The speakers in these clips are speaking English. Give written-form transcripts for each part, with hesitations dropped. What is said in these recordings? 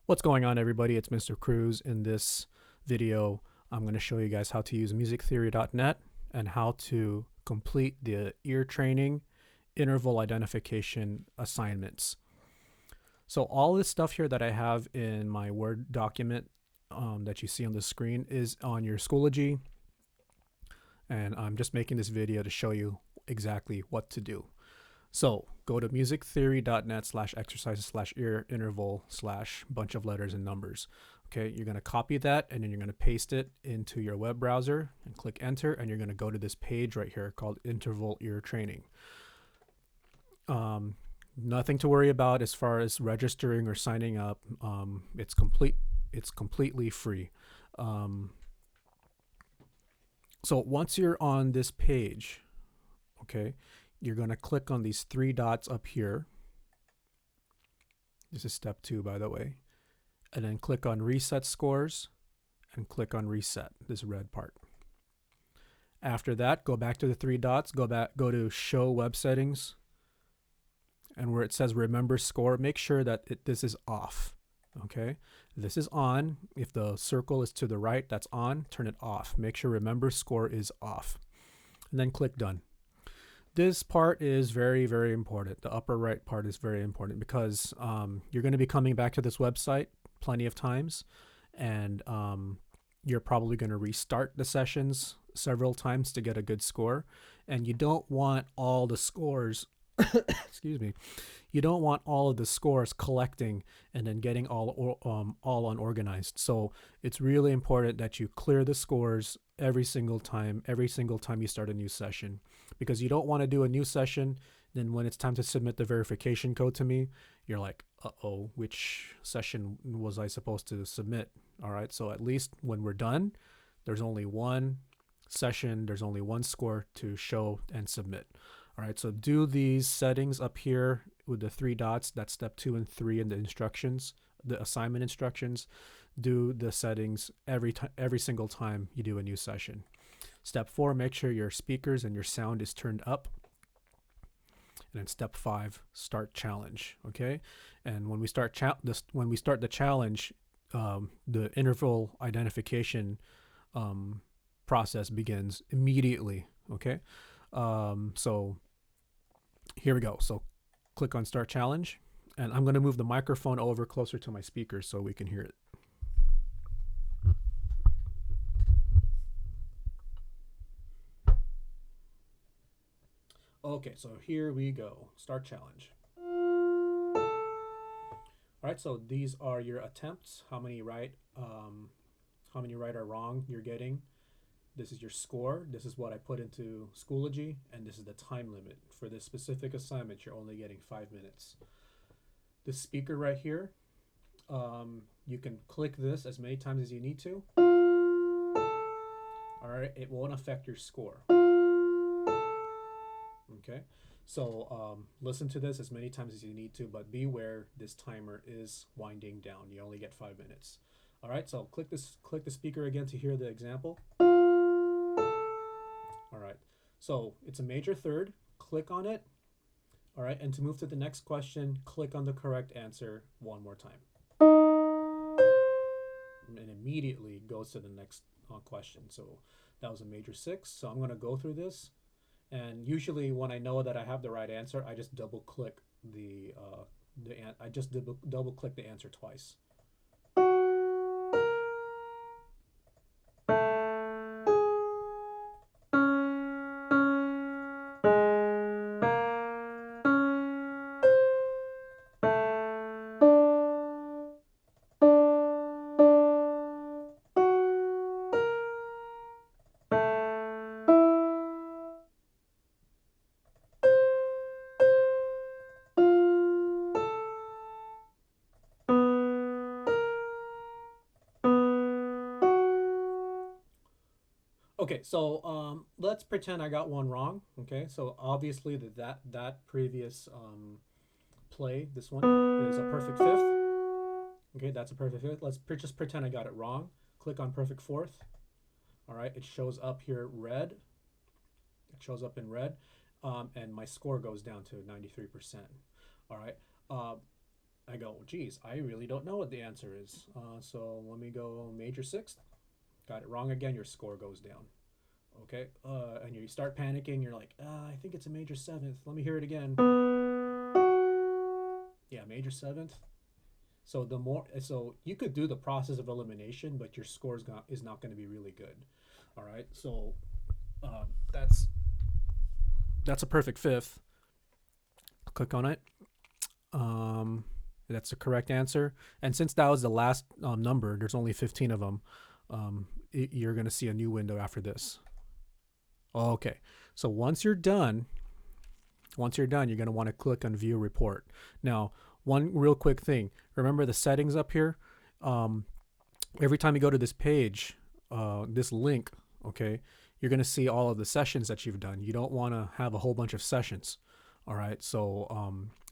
What's going on, everybody? It's Mr. Cruz. In this video, I'm going to show you guys how to use musictheory.net and how to complete the ear training interval identification assignments. So all this stuff here that I have in my Word document that you see on the screen is on your Schoology, and I'm just making this video to show you exactly what to do. So go to musictheory.net/exercises/ear interval/bunch of letters and numbers. Okay, you're going to copy that and then you're going to paste it into your web browser and click enter, and you're going to go to this page right here called interval ear training. Nothing to worry about as far as registering or signing up. It's completely free. So once you're on this page, okay, you're going to click on these three dots up here. This is step 2, by the way. And then click on reset scores and click on reset, this red part. After that, go back to the three dots, go to show web settings, and where it says remember score, make sure that this is off. Okay, this is on. If the circle is to the right, that's on. Turn it off. Make sure remember score is off, and then click done. This part is very, very important. The upper right part is very important because you're going to be coming back to this website plenty of times, and you're probably going to restart the sessions several times to get a good score, and you don't want all the scores excuse me, you don't want all of the scores collecting and then getting all unorganized. So it's really important that you clear the scores every single time you start a new session, because you don't want to do a new session, then when it's time to submit the verification code to me, you're like, uh-oh, which session was I supposed to submit? All right, so at least when we're done, there's only one session, there's only one score to show and submit. All right, so do these settings up here with the three dots. That's step 2 and 3 in the instructions, the assignment instructions. Do the settings every single time you do a new session. Step 4, make sure your speakers and your sound is turned up. And then step 5, start challenge. Okay, and when we start the challenge, the interval identification process begins immediately. Okay, so here we go. So click on start challenge, and I'm going to move the microphone over closer to my speakers so we can hear it. Okay, so here we go. Start challenge. All right, so these are your attempts. How many right or wrong you're getting. This is your score. This is what I put into Schoology, and this is the time limit. For this specific assignment, you're only getting 5 minutes. This speaker right here, you can click this as many times as you need to. All right, it won't affect your score. Okay, so listen to this as many times as you need to, but beware, this timer is winding down. You only get 5 minutes. All right, so click the speaker again to hear the example. All right, so it's a major third. Click on it. All right, and to move to the next question, click on the correct answer one more time. And immediately goes to the next question. So that was a major 6. So I'm going to go through this. And usually when I know that I have the right answer, I just double click the answer twice. Okay, so let's pretend I got one wrong. Okay, so obviously that previous play, this one is a perfect 5th. Okay, that's a perfect 5th. Let's just pretend I got it wrong. Click on perfect 4th. All right, it shows up here red. It shows up in red, and my score goes down to 93%. All right, go, geez, I really don't know what the answer is. So let me go major sixth. Got it wrong again. Your score goes down. Okay. And you start panicking. You're like, I think it's a major seventh. Let me hear it again. Yeah, major seventh. So so you could do the process of elimination, but your score is not going to be really good. All right. So um, that's that's a perfect fifth. Click on it. That's the correct answer. And since that was the last number, there's only 15 of them. You're going to see a new window after this. Okay. So once you're done, you're going to want to click on View Report. Now, one real quick thing. Remember the settings up here? Every time you go to this page, this link, okay, you're going to see all of the sessions that you've done. You don't want to have a whole bunch of sessions. All right. So,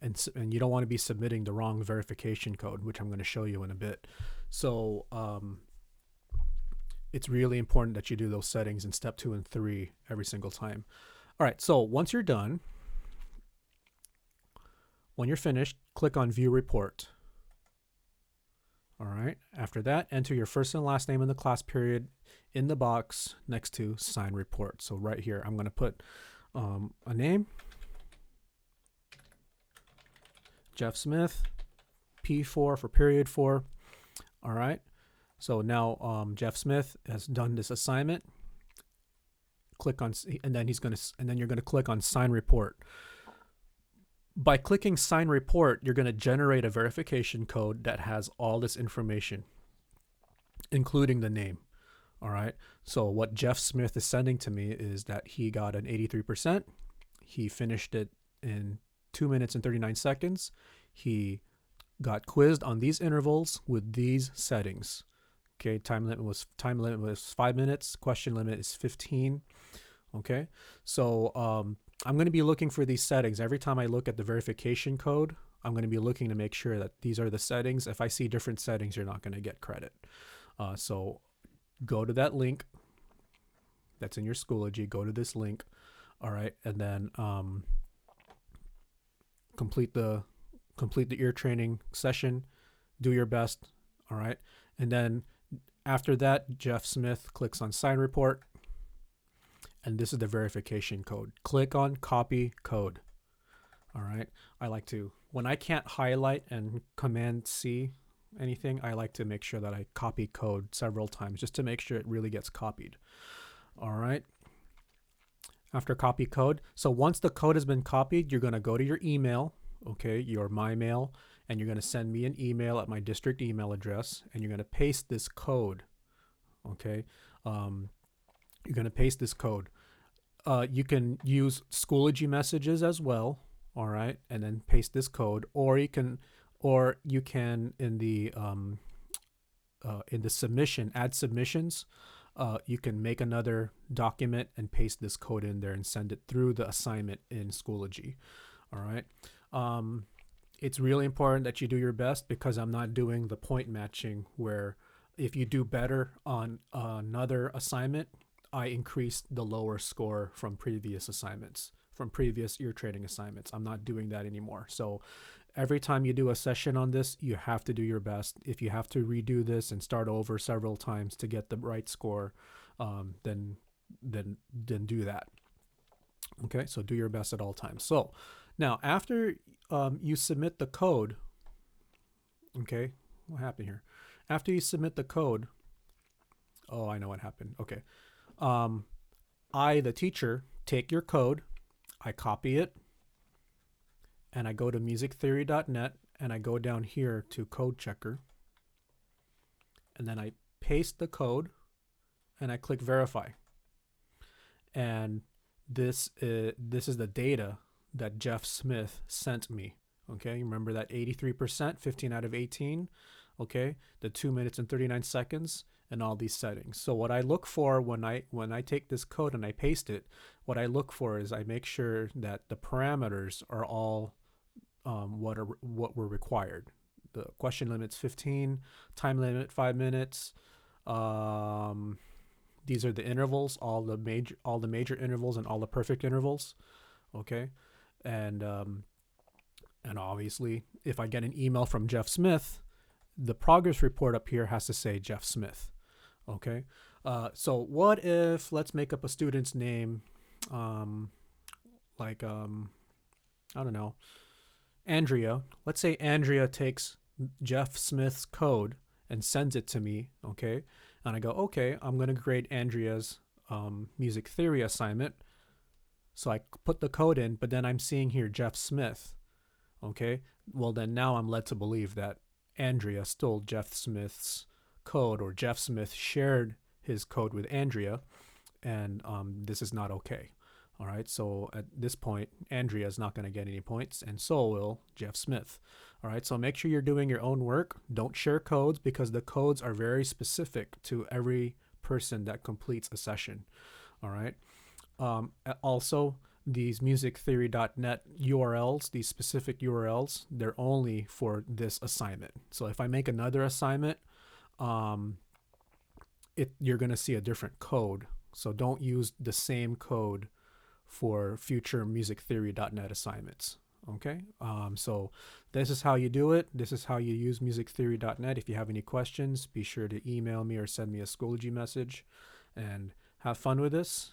and you don't want to be submitting the wrong verification code, which I'm going to show you in a bit. So, it's really important that you do those settings in step 2 and 3 every single time. All right. So once you're done, when you're finished, click on View Report. All right. After that, enter your first and last name in the class period in the box next to Sign Report. So right here, I'm going to put a name, Jeff Smith, P4 for period 4. All right. So now Jeff Smith has done this assignment. Click on, and then you're going to click on Sign Report. By clicking Sign Report, you're going to generate a verification code that has all this information, including the name. All right. So what Jeff Smith is sending to me is that he got an 83%. He finished it in 2 minutes and 39 seconds. He got quizzed on these intervals with these settings. Okay, time limit was 5 minutes. Question limit is 15. Okay, so I'm going to be looking for these settings every time I look at the verification code. I'm going to be looking to make sure that these are the settings. If I see different settings, you're not going to get credit. So go to that link that's in your Schoology. Go to this link. All right, and then complete the ear training session. Do your best. All right, and then after that, Jeff Smith clicks on Sign Report, and this is the verification code. Click on Copy Code. All right. I like to, when I can't highlight and Command C anything, I like to make sure that I copy code several times just to make sure it really gets copied. All right. After copy code, so once the code has been copied, you're going to go to your email, okay, your MyMail, and you're going to send me an email at my district email address, and you're going to paste this code, okay? You're going to paste this code. You can use Schoology messages as well, all right, and then paste this code, or you can in the submission, add submissions, you can make another document and paste this code in there and send it through the assignment in Schoology, all right? It's really important that you do your best, because I'm not doing the point matching where if you do better on another assignment, I increase the lower score from previous assignments, from previous ear training assignments. I'm not doing that anymore. So every time you do a session on this, you have to do your best. If you have to redo this and start over several times to get the right score, then do that. Okay, so do your best at all times. So now after you submit the code, okay, what happened here? After you submit the code, oh, I know what happened. Okay. I, the teacher, take your code, I copy it, and I go to musictheory.net, and I go down here to Code Checker, and then I paste the code, and I click Verify. And this is the data that Jeff Smith sent me. Okay, remember that 83%, 15 out of 18. Okay, the 2 minutes and 39 seconds. And all these settings. So what I look for when I take this code and I paste it, what I look for is I make sure that the parameters are all what were required. The question limit's 15, time limit 5 minutes. These are the intervals, all the major intervals and all the perfect intervals. Okay, and And obviously, if I get an email from Jeff Smith, the progress report up here has to say Jeff Smith. Okay. So what if, let's make up a student's name, like, I don't know, Andrea. Let's say Andrea takes Jeff Smith's code and sends it to me. Okay. And I go, okay, I'm going to grade Andrea's music theory assignment. So I put the code in, but then I'm seeing here Jeff Smith. Okay. Well, then now I'm led to believe that Andrea stole Jeff Smith's code, or Jeff Smith shared his code with Andrea, and this is not okay. All right, so at this point, Andrea is not going to get any points, and so will Jeff Smith. All right, so make sure you're doing your own work. Don't share codes, because the codes are very specific to every person that completes a session. All right. Also, these musictheory.net URLs, these specific URLs, they're only for this assignment. So if I make another assignment, you're going to see a different code. So don't use the same code for future musictheory.net assignments. Okay. So this is how you do it. This is how you use musictheory.net. If you have any questions, be sure to email me or send me a Schoology message, and have fun with this.